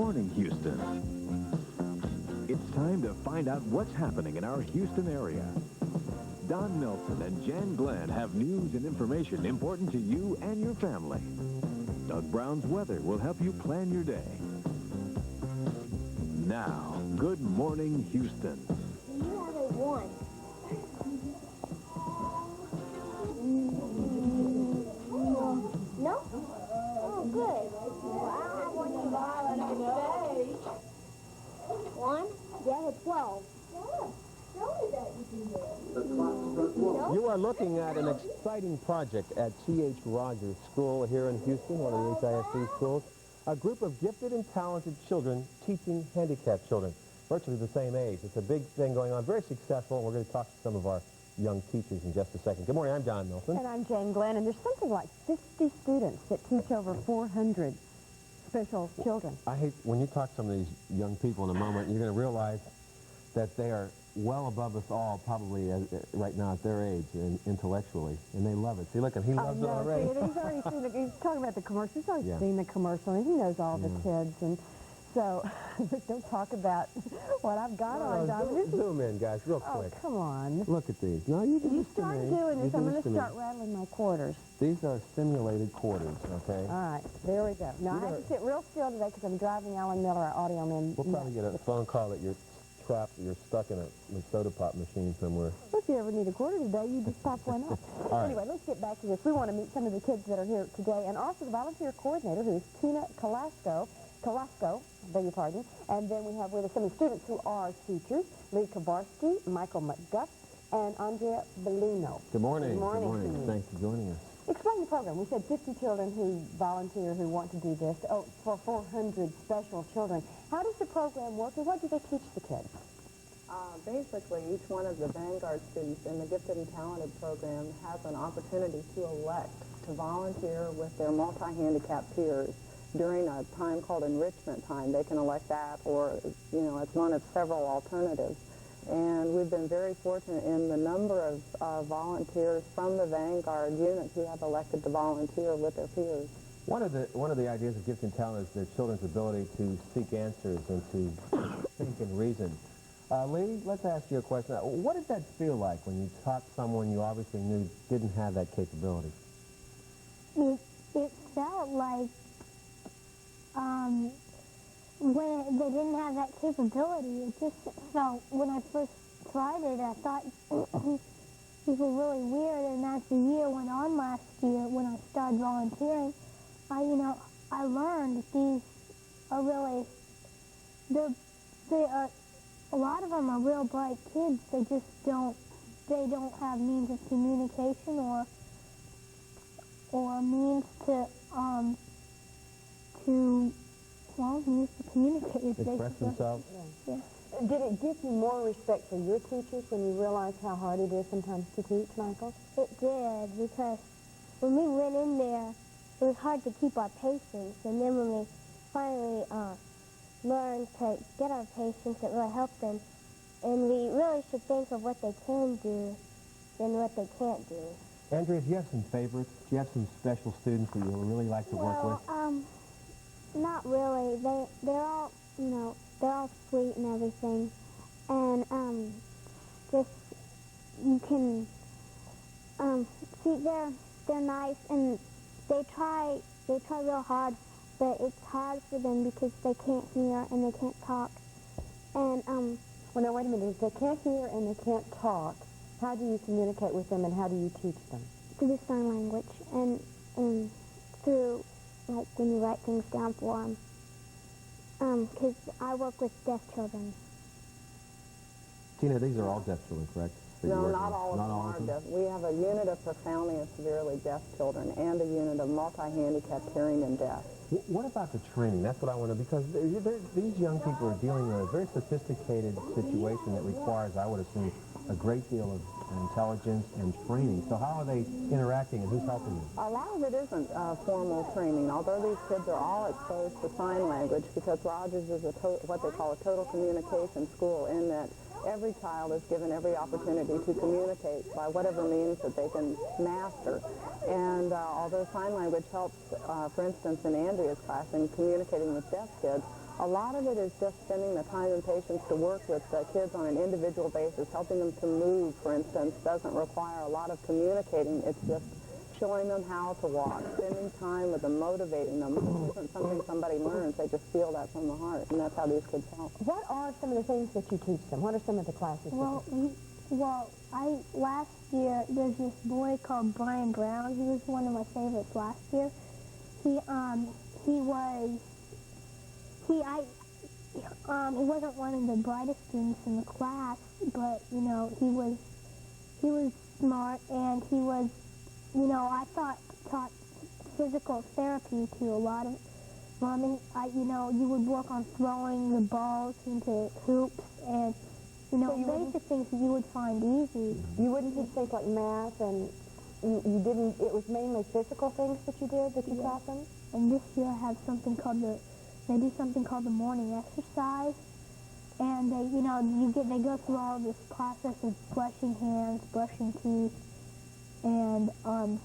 morning, Houston. It's time to find out what's happening in our Houston area. Don Nelson and Jan Glenn have news and information important to you and your family. Doug Brown's weather will help you plan your day. Now, good morning, Houston. You have a 1. No? Oh, good. Wow, what you got today? 1? Yeah, a 12. You are looking at an exciting project at C.H. Rogers School here in Houston, one of the HISD schools. A group of gifted and talented children teaching handicapped children, virtually the same age. It's a big thing going on, very successful, and we're going to talk to some of our young teachers in just a second. Good morning, I'm Don Nelson. And I'm Jane Glenn, and there's something like 50 students that teach over 400 special children. I hate, when you talk to some of these young people in a moment, you're going to realize that they are well above us all, probably right now at their age and intellectually, and they love it. See, look, he loves it already. See, he's already seen it. He's talking about the commercial. He's already seen the commercial, and he knows all the kids. And so, don't talk about what I've got on, Don. Zoom in, guys, real quick. Oh, come on. Look at these. No, you do You start doing this. I'm going to start rattling my quarters. These are simulated quarters, okay? All right, there we go. Now, I have to sit real still today because I'm driving Alan Miller, our audio man. We'll probably get a phone call that you're trapped, you're stuck in a soda pop machine somewhere. If you ever need a quarter today, you just pop one up. Anyway, let's get back to this. We want to meet some of the kids that are here today, and also the volunteer coordinator, who is Tina Kalasco, beg your pardon. And then we have with us some of the students who are teachers, Lee Kabarsky, Michael McGuff, and Andrea Bellino. Good morning. Good morning. Good morning. Thanks for joining us. Explain the program. We said 50 children who volunteer, who want to do this, for 400 special children. How does the program work, and what do they teach the kids? Basically, each one of the Vanguard students in the Gifted and Talented program has an opportunity to elect to volunteer with their multi-handicapped peers during a time called enrichment time. They can elect that, or, you know, it's one of several alternatives. And we've been very fortunate in the number of volunteers from the Vanguard units who have elected to volunteer with their peers. One of the ideas of Gifted and Talent is their children's ability to seek answers and to think and reason. Lee, let's ask you a question. What did that feel like when you taught someone you obviously knew didn't have that capability? It felt like when they didn't have that capability, it just felt, when I first tried it, I thought these were really weird, and as the year went on last year, when I started volunteering, I learned that these are really, a lot of them are real bright kids. They just don't have means of communication or means to communicate. Express themselves? Yeah. Did it give you more respect for your teachers when you realized how hard it is sometimes to teach, Michael? It did, because when we went in there, it was hard to keep our patience, and then when we finally learned to get our patience, it really helped them. And we really should think of what they can do than what they can't do. Andrea, do you have some favorites? Do you have some special students that you really like to work with? Not really. They're all, they're all sweet and everything. And, just, you can, see, they're nice, and they try real hard, but it's hard for them because they can't hear and they can't talk. And, well, now, wait a minute. If they can't hear and they can't talk, how do you communicate with them and how do you teach them? through the sign language and through, like, when you write things down for them. Because I work with deaf children. Tina, these are all deaf children, correct? No, not all of them are deaf. We have a unit of profoundly and severely deaf children and a unit of multi-handicapped hearing and deaf. What about the training? That's what I want to, because these young people are dealing with a very sophisticated situation that requires, I would assume, a great deal of intelligence and training. So how are they interacting and who's helping them? A lot of it isn't formal training, although these kids are all exposed to sign language, because Rogers is what they call a total communication school, in that every child is given every opportunity to communicate by whatever means that they can master. And although sign language helps, for instance, in Andrea's class in communicating with deaf kids, A lot of it is just spending the time and patience to work with the kids on an individual basis. Helping them to move, for instance, doesn't require a lot of communicating. It's just showing them how to walk, spending time with them, motivating them. This isn't something somebody learns. They just feel that from the heart, and that's how these kids help. What are some of the things that you teach them? What are some of the classes? Last year, there's this boy called Brian Brown. He was one of my favorites last year. He wasn't one of the brightest students in the class, but, you know, he was smart, and he was, you know, I taught physical therapy to a lot of them. You know, you would work on throwing the balls into hoops, and, you know, basic things that you would find easy. You wouldn't teach things like math, and you didn't, it was mainly physical things that you did, that you taught them? And this year I have something called they do something called the morning exercise, and they, you know, they go through all this process of brushing hands, brushing teeth, and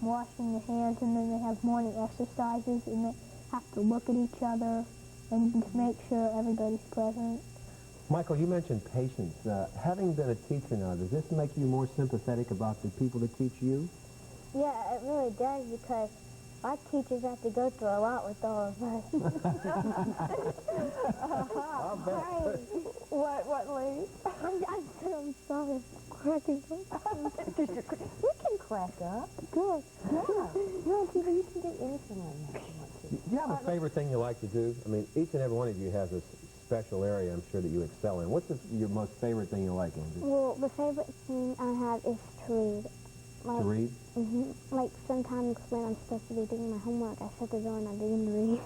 washing your hands, and then they have morning exercises, and they have to look at each other and just make sure everybody's present. Michael, you mentioned patience. Having been a teacher now, does this make you more sympathetic about the people that teach you? Yeah, it really does, because our teachers have to go through a lot with all of us. What, Lee? I'm sorry, cracking up. You can crack up. Good. Yeah. You're on TV, you can do anything like that if you want to. Do you have a favorite thing you like to do? I mean, each and every one of you has a special area I'm sure that you excel in. What's your most favorite thing you like, Andrew? Well, the favorite thing I have is to read. To read? Like, sometimes when I'm supposed to be doing my homework, I shut the door and I begin to read.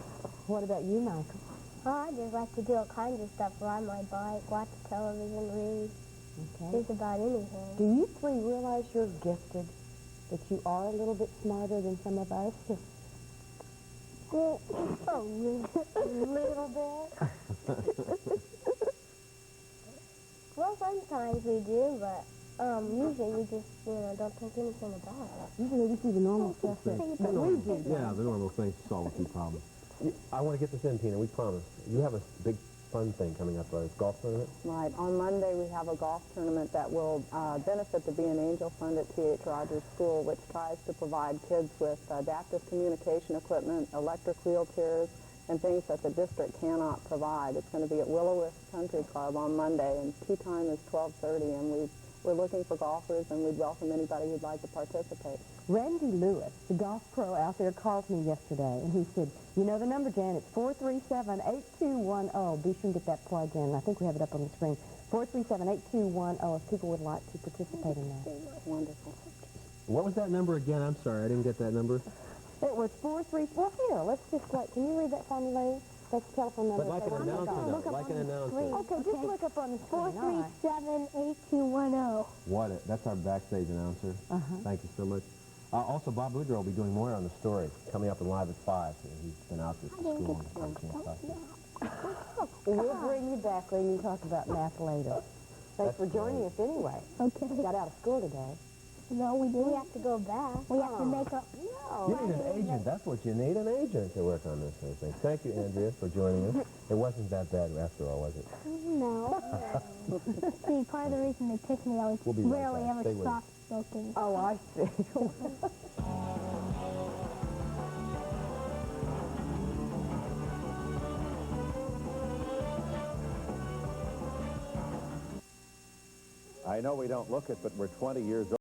What about you, Michael? Oh, I just like to do all kinds of stuff. Ride my bike, watch television, read. Okay. Just about anything. Do you three realize you're gifted? That you are a little bit smarter than some of us? Well, a little bit. Well, sometimes we do, but usually we just, you know, don't think anything about it. Usually we see the normal stuff that we do. Yeah, the normal things to solve a few problems. I want to get this in, Tina. We promise. You have a big fun thing coming up, a golf tournament? Right. On Monday, we have a golf tournament that will benefit the Be an Angel Fund at T.H. Rogers School, which tries to provide kids with adaptive communication equipment, electric wheelchairs, and things that the district cannot provide. It's going to be at Willow Country Club on Monday, and tee time is 12:30, and we're looking for golfers, and we'd welcome anybody who'd like to participate. Randy Lewis, the golf pro out there, called me yesterday, and he said, you know the number, Jan, it's 437-8210. Be sure and get that plugged in. I think we have it up on the screen. 437-8210 if people would like to participate in that. Wonderful. What was that number again? I'm sorry, I didn't get that number. It was 434. Here, let's just wait. Can you read that for me, Lee? That's the telephone number. But like an announcer, though. Like an announcer. Okay, just look up on the screen. 437-8210. That's our backstage announcer. Thank you so much. Also, Bob Woodrow will be doing more on the story, coming up and live at 5. So he's been out this school. And can't talk to you. We'll bring you back, Lee, and you talk about math later. Thanks for joining us anyway. Okay. Got out of school today. No, we didn't. We have to go back. We have to make up. You need an agent. That's what you need, an agent to work on this sort of thing. Thank you, Andrea, for joining us. It wasn't that bad after all, was it? No. See, part of the reason they picked me, I was rarely ever soft-spoken. Oh, I see. I know we don't look it, but we're 20 years old.